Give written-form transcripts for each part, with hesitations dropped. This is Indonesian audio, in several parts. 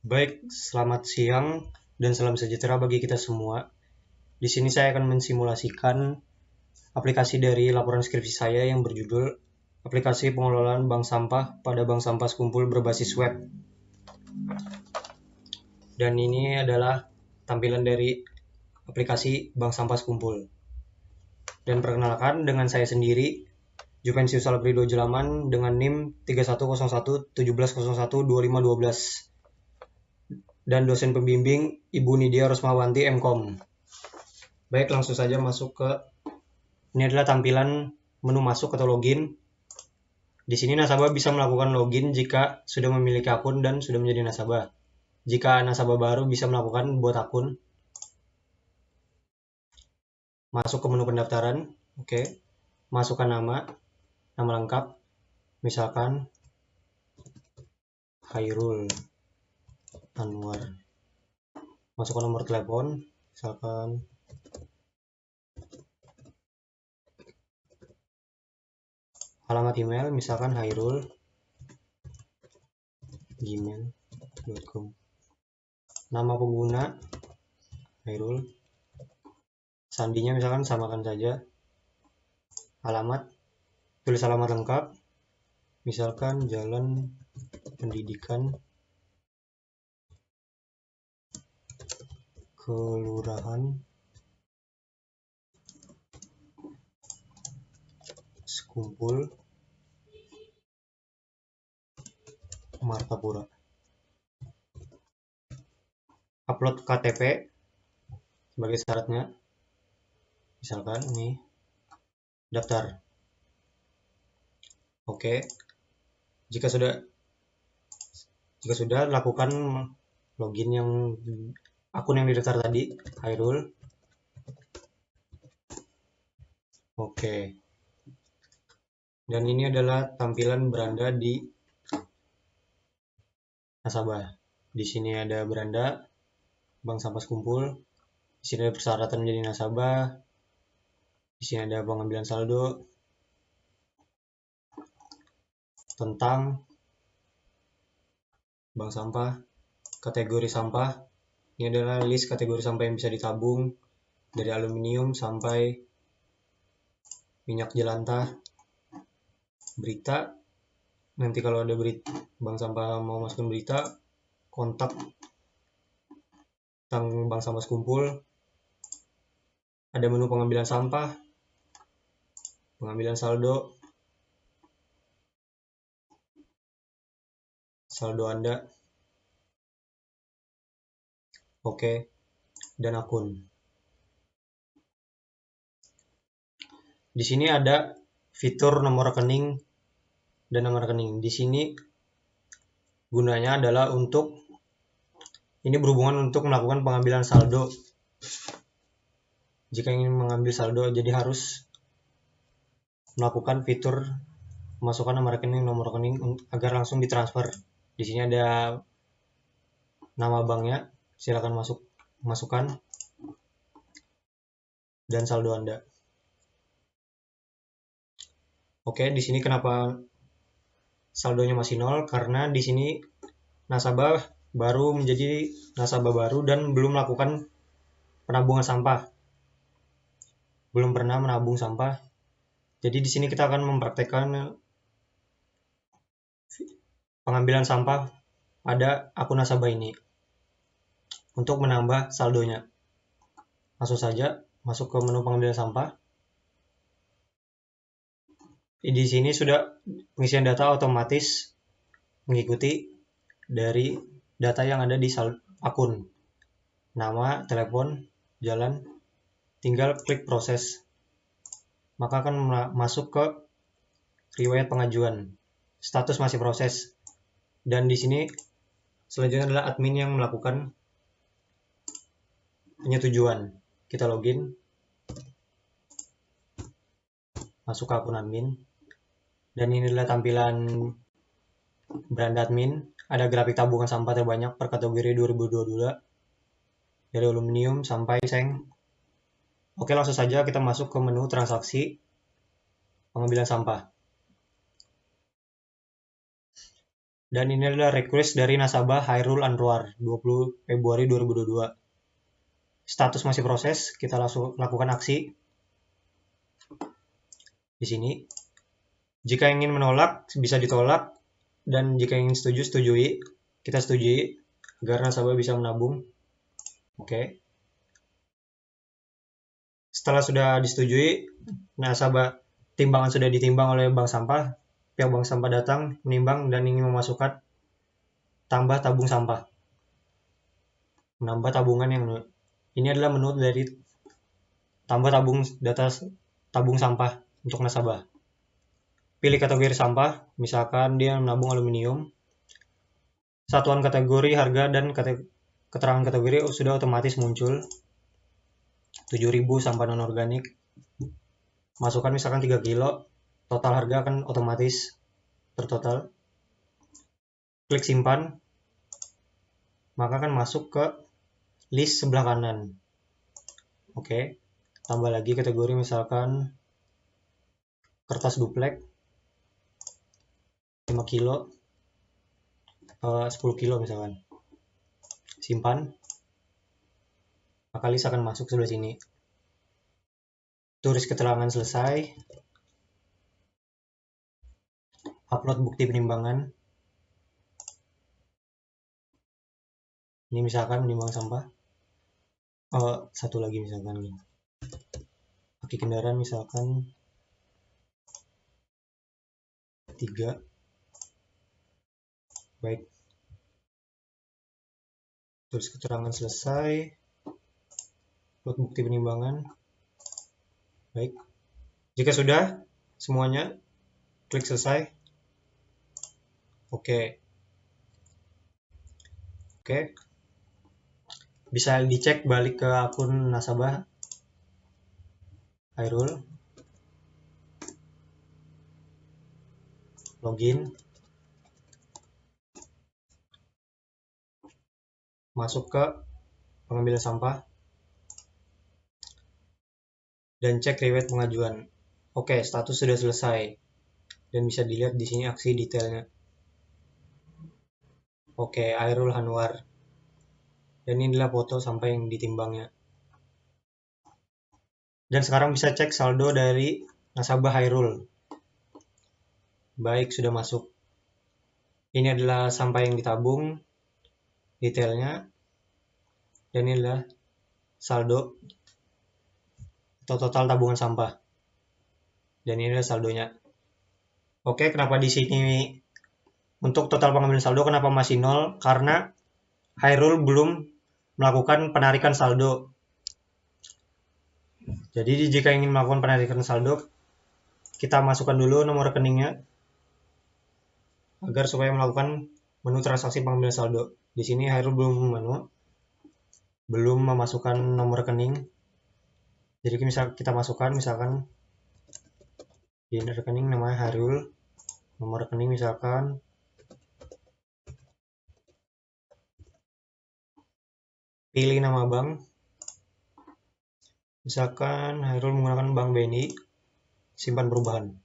Baik, selamat siang dan salam sejahtera bagi kita semua. Di sini saya akan mensimulasikan aplikasi dari laporan skripsi saya yang berjudul Aplikasi Pengelolaan Bank Sampah pada Bank Sampah Sekumpul berbasis web. Dan ini adalah tampilan dari aplikasi Bank Sampah Sekumpul. Dan perkenalkan dengan saya sendiri, Juvensius Alfredo Jelaman dengan NIM 310117012512 dan dosen pembimbing Ibu Nidia Rosmawanti MKOM. Baik, langsung saja masuk ke ini adalah tampilan menu masuk atau login. Di sini nasabah bisa melakukan login jika sudah memiliki akun dan sudah menjadi nasabah. Jika nasabah baru bisa melakukan buat akun. Masuk ke menu pendaftaran. Oke. Masukkan nama lengkap. Misalkan Khairul Anwar. Masukkan nomor telepon. Misalkan alamat email, misalkan hairul@gmail.com. Nama pengguna Hairul. Sandinya misalkan samakan saja. Alamat, tulis alamat lengkap. Misalkan Jalan Pendidikan Kelurahan Sekumpul Martapura. Upload KTP sebagai syaratnya. Misalkan ini daftar. Oke. Jika sudah lakukan login yang akun yang didaftar tadi, Hairul. Oke. Dan ini adalah tampilan beranda di nasabah. Di sini ada beranda Bank Sampah Sekumpul. Di sini ada persyaratan menjadi nasabah. Di sini ada pengambilan saldo, tentang bank sampah, kategori sampah. Ini adalah list kategori sampah yang bisa ditabung dari aluminium sampai minyak jelantah. Berita, nanti kalau ada bank sampah mau masukkan berita, kontak tentang bank sampah sekumpul. Ada menu pengambilan sampah, pengambilan saldo Anda, oke, dan akun. Di sini ada fitur nomor rekening dan nama rekening. Di sini gunanya adalah ini berhubungan untuk melakukan pengambilan saldo. Jika ingin mengambil saldo, jadi harus melakukan fitur masukkan nomor rekening agar langsung ditransfer. Di sini ada nama banknya, silakan masukkan dan saldo Anda. Oke, di sini kenapa saldonya masih 0? Karena di sini nasabah baru menjadi nasabah baru dan belum melakukan penabungan sampah. Belum pernah menabung sampah. Jadi di sini kita akan mempraktekkan pengambilan sampah pada akun nasabah ini untuk menambah saldonya. Langsung saja masuk ke menu pengambilan sampah. Di sini sudah pengisian data otomatis mengikuti dari data yang ada di akun. Nama, telepon, jalan, tinggal klik proses. Maka akan masuk ke riwayat pengajuan. Status masih proses. Dan di sini selanjutnya adalah admin yang melakukan penyetujuan. Kita login. Masuk ke akun admin. Dan ini adalah tampilan beranda admin. Ada grafik tabungan sampah terbanyak per kategori 2022. Dari aluminium sampai seng. Oke, langsung saja kita masuk ke menu transaksi pengambilan sampah. Dan ini adalah request dari nasabah Hairul Anwar 20 Februari 2022. Status masih proses, kita langsung lakukan aksi di sini. Jika ingin menolak, bisa ditolak, dan jika ingin setuju, setujui. Kita setujui agar nasabah bisa menabung. Oke. Setelah sudah disetujui, nasabah timbangan sudah ditimbang oleh bank sampah, pihak bank sampah datang, menimbang, dan ingin memasukkan tambah tabung sampah. Menambah tabungan yang ini adalah menu dari tambah tabung data tabung sampah untuk nasabah. Pilih kategori sampah, misalkan dia menabung aluminium. Satuan kategori, harga, dan keterangan kategori sudah otomatis muncul. 7.000 sampah non-organik. Masukkan misalkan 3 kilo, total harga akan otomatis tertotal. Klik simpan, maka akan masuk ke list sebelah kanan. Oke, tambah lagi kategori misalkan kertas duplek 5 kilo, 10 kilo misalkan. Simpan, maka list akan masuk sebelah sini. Tulis keterangan selesai. Upload bukti penimbangan. Ini misalkan menimbang sampah. Satu lagi misalkan. Kaki kendaraan misalkan 3. Baik. Tulis keterangan selesai. Upload bukti penimbangan. Baik. Jika sudah semuanya, klik selesai. Oke. Bisa dicek balik ke akun nasabah Hairul. Login. Masuk ke pengambilan sampah. Dan cek riwayat pengajuan. Oke, status sudah selesai. Dan bisa dilihat di sini aksi detailnya. Oke, Hairul Anwar. Dan ini adalah foto sampah yang ditimbangnya. Dan sekarang bisa cek saldo dari nasabah Hairul. Baik, sudah masuk. Ini adalah sampah yang ditabung, detailnya. Dan ini adalah saldo atau total tabungan sampah. Dan ini adalah saldonya. Oke, kenapa di sini untuk total pengambilan saldo kenapa masih 0? Karena Hairul belum melakukan penarikan saldo. Jadi jika ingin melakukan penarikan saldo, kita masukkan dulu nomor rekeningnya agar supaya melakukan menu transaksi pengambilan saldo. Di sini Hairul belum memasukkan nomor rekening. Jadi kita masukkan misalkan di rekening namanya Hairul, nomor rekening misalkan pilih nama bank, misalkan Hairul menggunakan Bank BNI, simpan perubahan.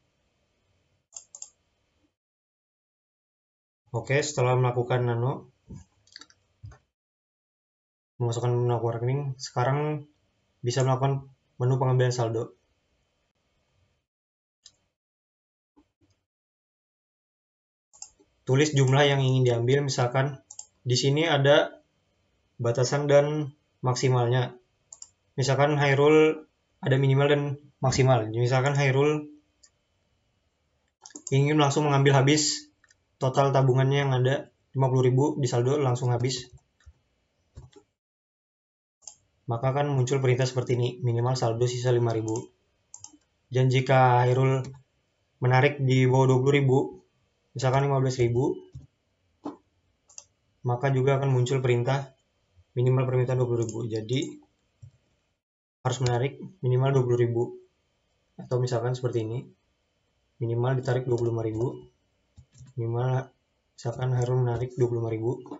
Oke, setelah melakukan memasukkan nomor rekening, sekarang bisa melakukan menu pengambilan saldo. Tulis jumlah yang ingin diambil, misalkan di sini ada batasan dan maksimalnya. Misalkan Hairul ada minimal dan maksimal. Misalkan Hairul ingin langsung mengambil habis total tabungannya yang ada 50.000 di saldo langsung habis. Maka akan muncul perintah seperti ini, minimal saldo sisa 5.000. Dan jika Hairul menarik di bawah 20.000, misalkan 15.000, maka juga akan muncul perintah minimal permintaan 20.000. Jadi harus menarik minimal 20.000. Atau misalkan seperti ini, minimal ditarik 25.000. Minimal misalkan Hairul menarik 25.000.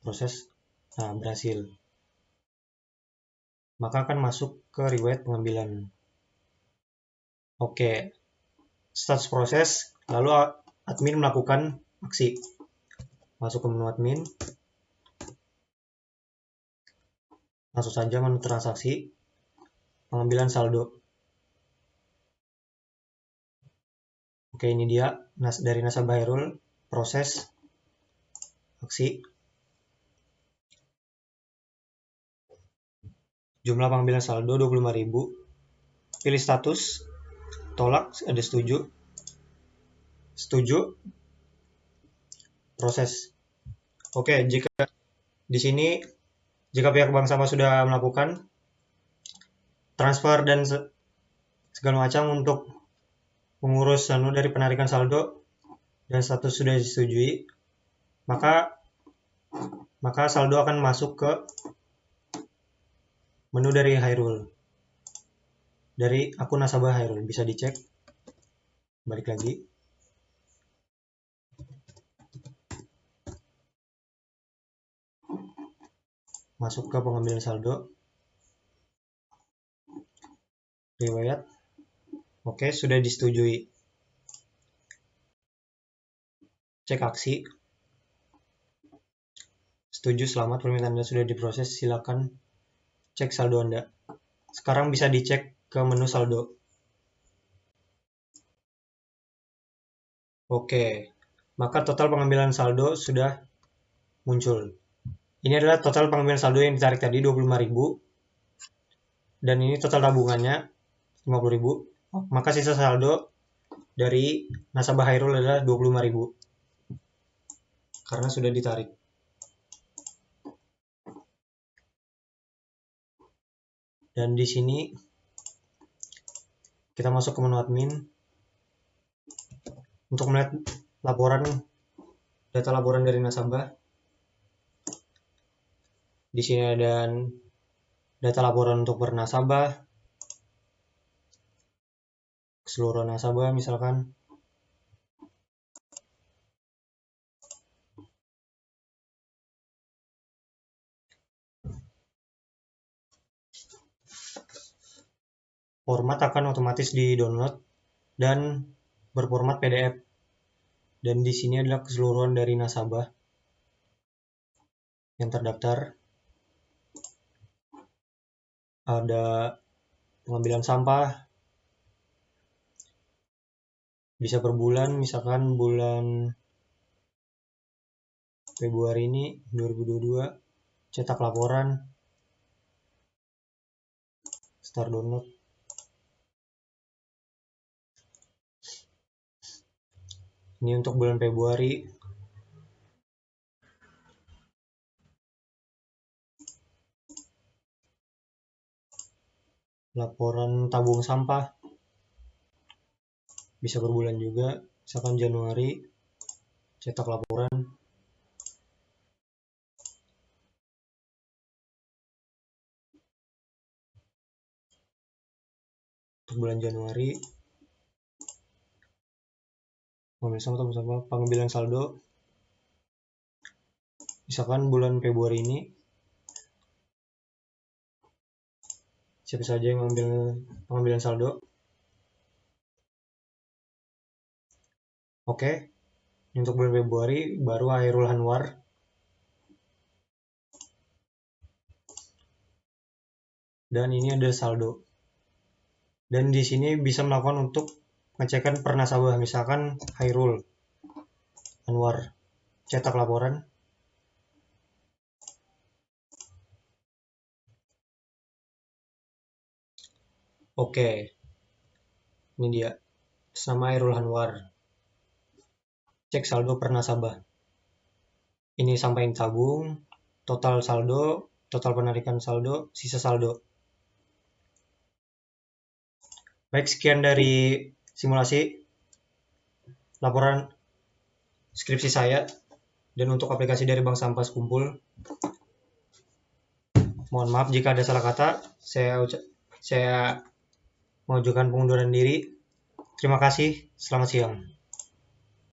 Proses, nah berhasil. Maka akan masuk ke riwayat pengambilan. Oke, status proses, lalu admin melakukan aksi. Masuk ke menu admin. Langsung saja menu transaksi. Pengambilan saldo. Oke, ini dia dari nasabah Hairul, proses, aksi. Jumlah pengambilan saldo 25.000. Pilih status, tolak, ada setuju. Setuju, proses. Oke, jika di sini pihak bank sampah sudah melakukan transfer dan segala macam untuk mengurus dari penarikan saldo dan status sudah disetujui, maka saldo akan masuk ke menu dari Hairul, dari akun nasabah Hairul. Bisa dicek, balik lagi. Masuk ke pengambilan saldo, riwayat. Oke, sudah disetujui. Cek aksi. Setuju, selamat, permintaan Anda sudah diproses, silakan cek saldo Anda. Sekarang bisa dicek ke menu saldo. Oke, maka total pengambilan saldo sudah muncul. Ini adalah total pengambilan saldo yang ditarik tadi 25.000, dan ini total tabungannya 50.000. Maka sisa saldo dari nasabah Hairul adalah 25.000 karena sudah ditarik. Dan di sini kita masuk ke menu admin untuk melihat data laporan dari nasabah. Di sini ada data laporan untuk per nasabah, keseluruhan nasabah misalkan. Format akan otomatis di-download dan berformat PDF. Dan di sini adalah keseluruhan dari nasabah yang terdaftar. Ada pengambilan sampah, bisa per bulan, misalkan bulan Februari ini 2022, cetak laporan, start download. Ini untuk bulan Februari. Laporan tabung sampah. Bisa per bulan juga. Misalkan Januari, cetak laporan. Untuk bulan Januari. Pengambilan saldo. Misalkan bulan Februari ini, siapa saja yang mengambil pengambilan saldo. Oke, untuk bulan Februari baru Hairul Anwar. Dan ini ada saldo. Dan di sini bisa melakukan untuk pengecekan per nasabah, misalkan Hairul Anwar, cetak laporan. Oke, ini dia, sama Hairul Anwar, cek saldo per nasabah. Ini sampai tabung, total saldo, total penarikan saldo, sisa saldo. Baik, sekian dari simulasi laporan skripsi saya dan untuk aplikasi dari Bank Sampah Sekumpul. Mohon maaf jika ada salah kata. Saya mengajukan pengunduran diri. Terima kasih. Selamat siang.